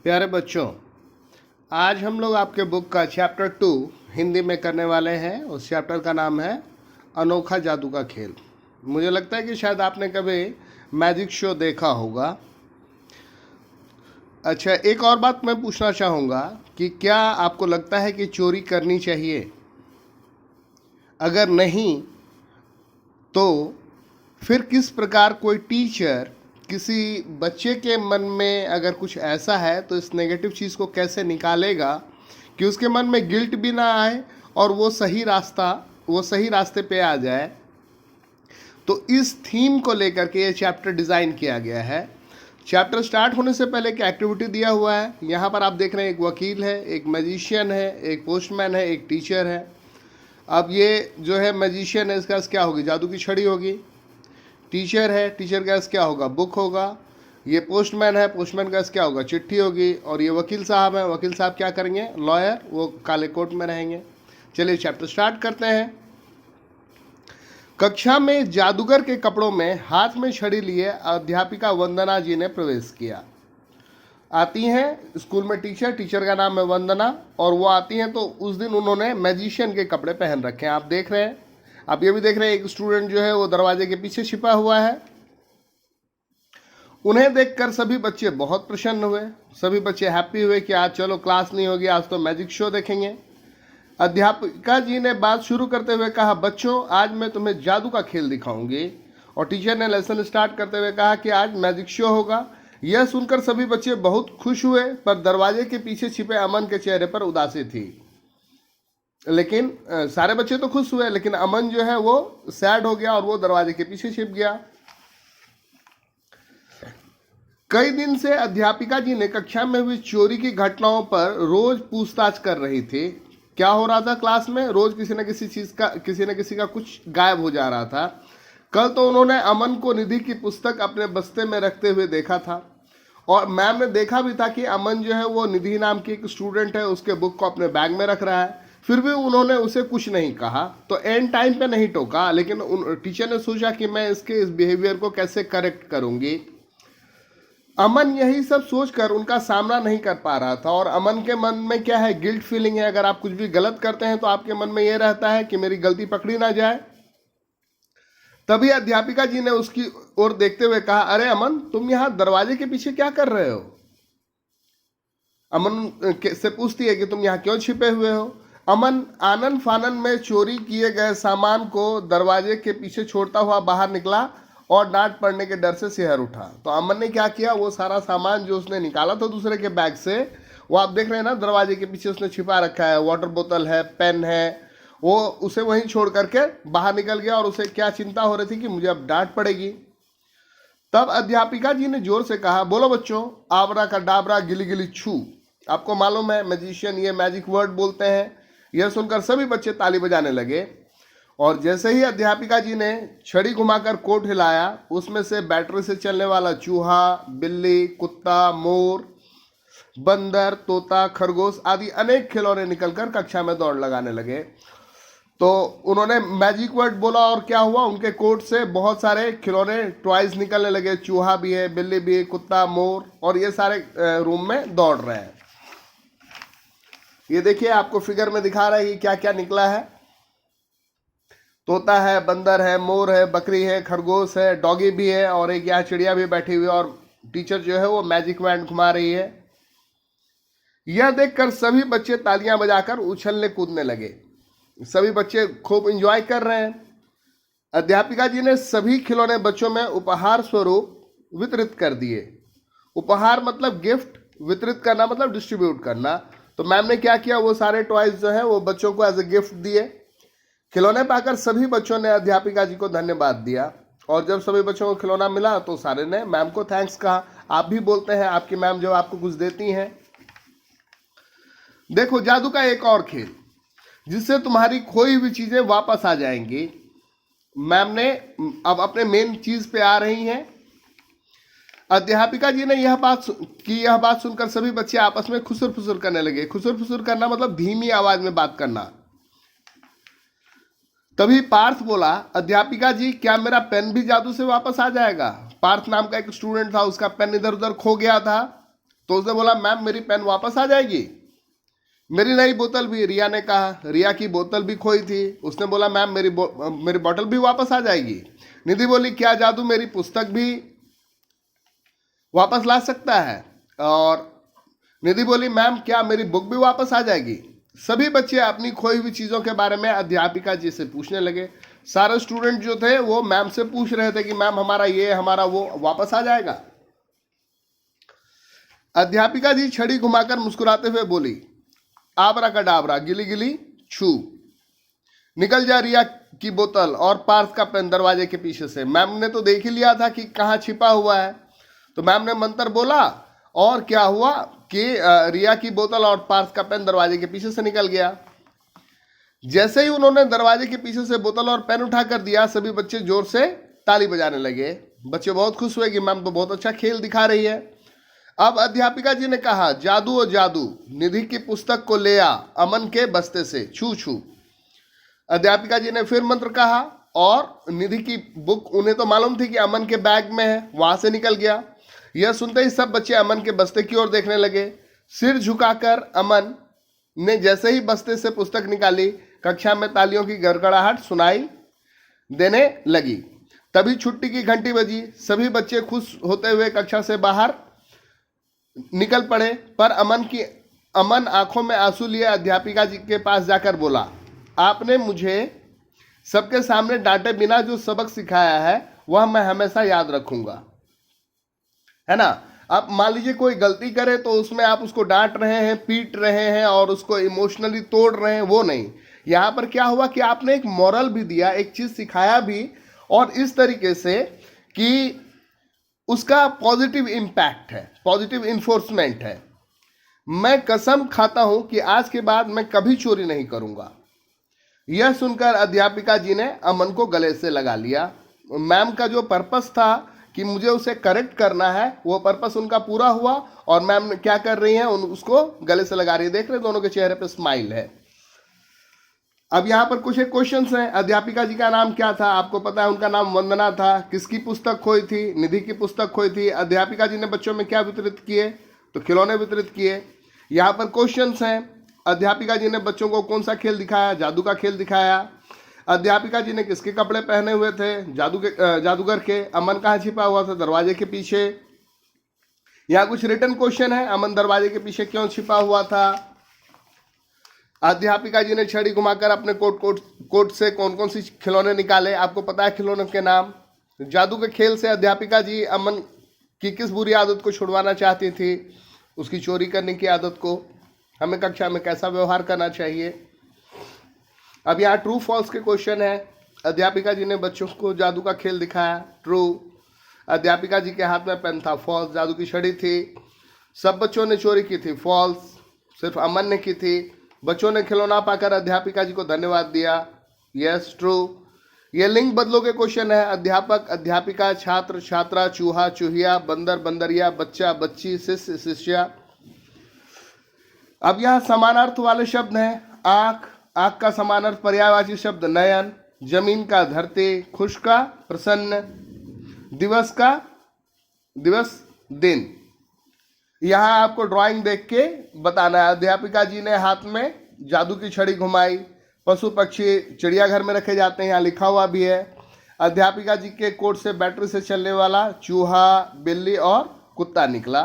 प्यारे बच्चों, आज हम लोग आपके बुक का चैप्टर 2 हिंदी में करने वाले हैं। उस चैप्टर का नाम है अनोखा जादू का खेल। मुझे लगता है कि शायद आपने कभी मैजिक शो देखा होगा। अच्छा, एक और बात मैं पूछना चाहूँगा कि क्या आपको लगता है कि चोरी करनी चाहिए? अगर नहीं तो फिर किस प्रकार कोई टीचर किसी बच्चे के मन में अगर कुछ ऐसा है तो इस नेगेटिव चीज़ को कैसे निकालेगा कि उसके मन में गिल्ट भी ना आए और वो सही रास्ते पे आ जाए। तो इस थीम को लेकर के ये चैप्टर डिज़ाइन किया गया है। चैप्टर स्टार्ट होने से पहले एक एक्टिविटी दिया हुआ है। यहाँ पर आप देख रहे हैं एक वकील है, एक मैजिशियन है, एक पोस्टमैन है, एक टीचर है। अब ये जो है मैजिशियन है, इसका क्या होगी? जादू की छड़ी होगी। टीचर है, टीचर का क्या होगा? बुक होगा। ये पोस्टमैन है, पोस्टमैन का क्या होगा? चिट्ठी होगी। और ये वकील साहब है, वकील साहब क्या करेंगे? लॉयर, वो काले कोट में रहेंगे। चलिए चैप्टर स्टार्ट करते हैं। कक्षा में जादूगर के कपड़ों में हाथ में छड़ी लिए अध्यापिका वंदना जी ने प्रवेश किया। आती हैं स्कूल में टीचर का नाम है वंदना, और वो आती हैं तो उस दिन उन्होंने मैजिशियन के कपड़े पहन रखे हैं। आप देख रहे हैं, आप ये भी देख रहे हैं एक स्टूडेंट जो है वो दरवाजे के पीछे छिपा हुआ है। उन्हें देखकर सभी बच्चे बहुत प्रसन्न हुए। सभी बच्चे हैप्पी हुए कि आज चलो क्लास नहीं होगी, आज तो मैजिक शो देखेंगे। अध्यापिका जी ने बात शुरू करते हुए कहा, बच्चों आज मैं तुम्हें जादू का खेल दिखाऊंगी। और टीचर ने लेसन स्टार्ट करते हुए कहा कि आज मैजिक शो होगा। यह सुनकर सभी बच्चे बहुत खुश हुए, पर दरवाजे के पीछे छिपे अमन के चेहरे पर उदासी थी। लेकिन सारे बच्चे तो खुश हुए, लेकिन अमन जो है वो सैड हो गया और वो दरवाजे के पीछे छिप गया। कई दिन से अध्यापिका जी ने कक्षा में हुई चोरी की घटनाओं पर रोज पूछताछ कर रही थी। क्या हो रहा था क्लास में? रोज किसी न किसी का कुछ गायब हो जा रहा था। कल तो उन्होंने अमन को निधि की पुस्तक अपने बस्ते में रखते हुए देखा था, और मैम ने देखा भी था कि अमन जो है वो निधि नाम की एक स्टूडेंट है, उसके बुक को अपने बैग में रख रहा है। फिर भी उन्होंने उसे कुछ नहीं कहा, तो एंड टाइम पे नहीं टोका। लेकिन टीचर ने सोचा कि मैं इस बिहेवियर को कैसे करेक्ट करूंगी। अमन यही सब सोचकर उनका सामना नहीं कर पा रहा था। और अमन के मन में क्या है? गिल्ट फीलिंग है। अगर आप कुछ भी गलत करते हैं तो आपके मन में यह रहता है कि मेरी गलती पकड़ी ना जाए। तभी अध्यापिका जी ने उसकी ओर देखते हुए कहा, अरे अमन, तुम यहाँ दरवाजे के पीछे क्या कर रहे हो? अमन से पूछती है कि तुम यहाँ क्यों छिपे हुए हो? अमन आनन फानन में चोरी किए गए सामान को दरवाजे के पीछे छोड़ता हुआ बाहर निकला और डांट पड़ने के डर से सिहर उठा। तो अमन ने क्या किया? वो सारा सामान जो उसने निकाला था दूसरे के बैग से, वो आप देख रहे हैं ना, दरवाजे के पीछे उसने छिपा रखा है। वाटर बोतल है, पेन है, वो उसे वहीं छोड़ करके बाहर निकल गया। और उसे क्या चिंता हो रही थी कि मुझे अब डांट पड़ेगी। तब अध्यापिका जी ने जोर से कहा, बोलो बच्चों, आवरा का डाबरा गिली गिली छू। आपको मालूम है मैजिशियन ये मैजिक वर्ड बोलते हैं। यह सुनकर सभी बच्चे ताली बजाने लगे। और जैसे ही अध्यापिका जी ने छड़ी घुमाकर कोट हिलाया, उसमें से बैटरी से चलने वाला चूहा, बिल्ली, कुत्ता, मोर, बंदर, तोता, खरगोश आदि अनेक खिलौने निकलकर कक्षा में दौड़ लगाने लगे। तो उन्होंने मैजिक वर्ड बोला और क्या हुआ? उनके कोट से बहुत सारे खिलौने टॉयज निकलने लगे। चूहा भी है, बिल्ली भी है, कुत्ता, मोर, और ये सारे रूम में दौड़ रहे हैं। ये देखिए, आपको फिगर में दिखा रहा है कि क्या क्या निकला है। तोता है, बंदर है, मोर है, बकरी है, खरगोश है, डॉगी भी है, और एक यहाँ चिड़िया भी बैठी हुई है। और टीचर जो है वो मैजिक वैंड घुमा रही है। यह देखकर सभी बच्चे तालियां बजाकर उछलने कूदने लगे। सभी बच्चे खूब एंजॉय कर रहे हैं। अध्यापिका जी ने सभी खिलौने बच्चों में उपहार स्वरूप वितरित कर दिए। उपहार मतलब गिफ्ट, वितरित करना मतलब डिस्ट्रीब्यूट करना। तो मैम ने क्या किया? वो सारे टॉयज जो है वो बच्चों को एज ए गिफ्ट दिए। खिलौने पाकर सभी बच्चों ने अध्यापिका जी को धन्यवाद दिया। और जब सभी बच्चों को खिलौना मिला तो सारे ने मैम को थैंक्स कहा। आप भी बोलते हैं आपकी मैम जब आपको कुछ देती हैं। देखो, जादू का एक और खेल जिससे तुम्हारी खोई हुई चीजें वापस आ जाएंगी। मैम ने अब अपने मेन चीज पे आ रही हैं। अध्यापिका जी ने यह बात सुनकर सभी बच्चे आपस में खुसुर फुसुर करने लगे। खुसुर फुसुर करना मतलब धीमी आवाज में बात करना। तभी पार्थ बोला, अध्यापिका जी, क्या मेरा पेन भी जादू से वापस आ जाएगा? पार्थ नाम का एक स्टूडेंट था, उसका पेन इधर उधर खो गया था। तो उसने बोला मैम मेरी पेन वापस आ जाएगी। मेरी नई बोतल भी, रिया ने कहा। रिया की बोतल भी खोई थी। उसने बोला मैम मेरी बोतल भी वापस आ जाएगी। निधि बोली क्या जादू मेरी पुस्तक भी वापस ला सकता है? और निधि बोली मैम क्या मेरी बुक भी वापस आ जाएगी? सभी बच्चे अपनी खोई हुई चीज़ों के बारे में अध्यापिका जी से पूछने लगे। सारे स्टूडेंट जो थे वो मैम से पूछ रहे थे कि मैम हमारा ये हमारा वो वापस आ जाएगा। अध्यापिका जी छड़ी घुमाकर मुस्कुराते हुए बोली आबरा कडाबरा गिली गिली छू, निकल जा रिया की बोतल और पार्थ का पेन दरवाजे के पीछे से। मैम ने तो देख ही लिया था कि कहाँ छिपा हुआ है। तो मैम ने मंत्र बोला और क्या हुआ कि रिया की बोतल और पार्थ का पेन दरवाजे के पीछे से निकल गया। जैसे ही उन्होंने दरवाजे के पीछे से बोतल और पेन उठा कर दिया, सभी बच्चे जोर से ताली बजाने लगे। बच्चे बहुत खुश हुए कि मैम तो बहुत अच्छा खेल दिखा रही है। अब अध्यापिका जी ने कहा जादू और जादू, निधि की पुस्तक को ले आ अमन के बस्ते से, छू छू। अध्यापिका जी ने फिर मंत्र कहा और निधि की बुक उन्हें तो मालूम थी कि अमन के बैग में है, वहां से निकल गया। यह सुनते ही सब बच्चे अमन के बस्ते की ओर देखने लगे। सिर झुकाकर अमन ने जैसे ही बस्ते से पुस्तक निकाली, कक्षा में तालियों की गड़गड़ाहट सुनाई देने लगी। तभी छुट्टी की घंटी बजी। सभी बच्चे खुश होते हुए कक्षा से बाहर निकल पड़े, पर अमन आंखों में आंसू लिए अध्यापिका जी के पास जाकर बोला आपने मुझे सबके सामने डांटे बिना जो सबक सिखाया है वह मैं हमेशा याद रखूंगा, है ना। आप मान लीजिए कोई गलती करे तो उसमें आप उसको डांट रहे हैं, पीट रहे हैं और उसको इमोशनली तोड़ रहे हैं, वो नहीं। यहाँ पर क्या हुआ कि आपने एक मॉरल भी दिया, एक चीज सिखाया भी, और इस तरीके से कि उसका पॉजिटिव इम्पैक्ट है, पॉजिटिव इन्फोर्समेंट है। मैं कसम खाता हूं कि आज के बाद मैं कभी चोरी नहीं करूंगा। यह सुनकर अध्यापिका जी ने अमन को गले से लगा लिया। मैम का जो पर्पस था कि मुझे उसे करेक्ट करना है, वो पर्पस उनका पूरा हुआ और मैम क्या कर रही हैं, उसको गले से लगा रही है। देख रहे दोनों के चेहरे पे स्माइल है। अब यहाँ पर कुछ एक क्वेश्चंस हैं। अध्यापिका जी का नाम क्या था? आपको पता है उनका नाम वंदना था। किसकी पुस्तक खोई थी? निधि की पुस्तक खोई थी। अध्यापिका जी ने बच्चों में क्या वितरित किए? तो खिलौने वितरित किए। यहाँ पर क्वेश्चंस हैं। अध्यापिका जी ने बच्चों को कौन सा खेल दिखाया? जादू का खेल दिखाया। अध्यापिका जी ने किसके कपड़े पहने हुए थे? जादूगर के। अमन कहाँ छिपा हुआ था? दरवाजे के पीछे। यहाँ कुछ रिटन क्वेश्चन है। अमन दरवाजे के पीछे क्यों छिपा हुआ था? अध्यापिका जी ने छड़ी घुमाकर अपने कोट से कौन कौन सी खिलौने निकाले? आपको पता है खिलौनों के नाम। जादू के खेल से अध्यापिका जी अमन की किस बुरी आदत को छुड़वाना चाहती थी? उसकी चोरी करने की आदत को। हमें कक्षा में कैसा व्यवहार करना चाहिए? अब यहाँ ट्रू फॉल्स के क्वेश्चन है। अध्यापिका जी ने बच्चों को जादू का खेल दिखाया, ट्रू। अध्यापिका जी के हाथ में पेन था, फॉल्स। जादू की छड़ी थी। सब बच्चों ने चोरी की थी, फॉल्स। सिर्फ अमन ने की थी। बच्चों ने खिलौना पाकर अध्यापिका जी को धन्यवाद दिया, यस, ट्रू। ये लिंग बदलो के क्वेश्चन है। अध्यापक, अध्यापिका, छात्र, छात्रा, चूहा, चूहिया, बंदर, बंदरिया, बच्चा, बच्ची, शिष्य, शिष्या। अब यहाँ समानार्थ वाले शब्द हैं। आंख, आंख का समानार्थ पर्यायवाची शब्द नयन। जमीन का धरती, खुश का प्रसन्न, दिवस का दिवस, दिन। यहाँ आपको ड्राइंग देख के बताना है। अध्यापिका जी ने हाथ में जादू की छड़ी घुमाई। पशु पक्षी चिड़ियाघर में रखे जाते हैं, यहाँ लिखा हुआ भी है। अध्यापिका जी के कोट से बैटरी से चलने वाला चूहा, बिल्ली और कुत्ता निकला।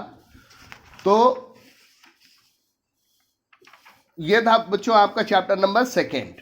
तो ये था बच्चों आपका चैप्टर नंबर 2।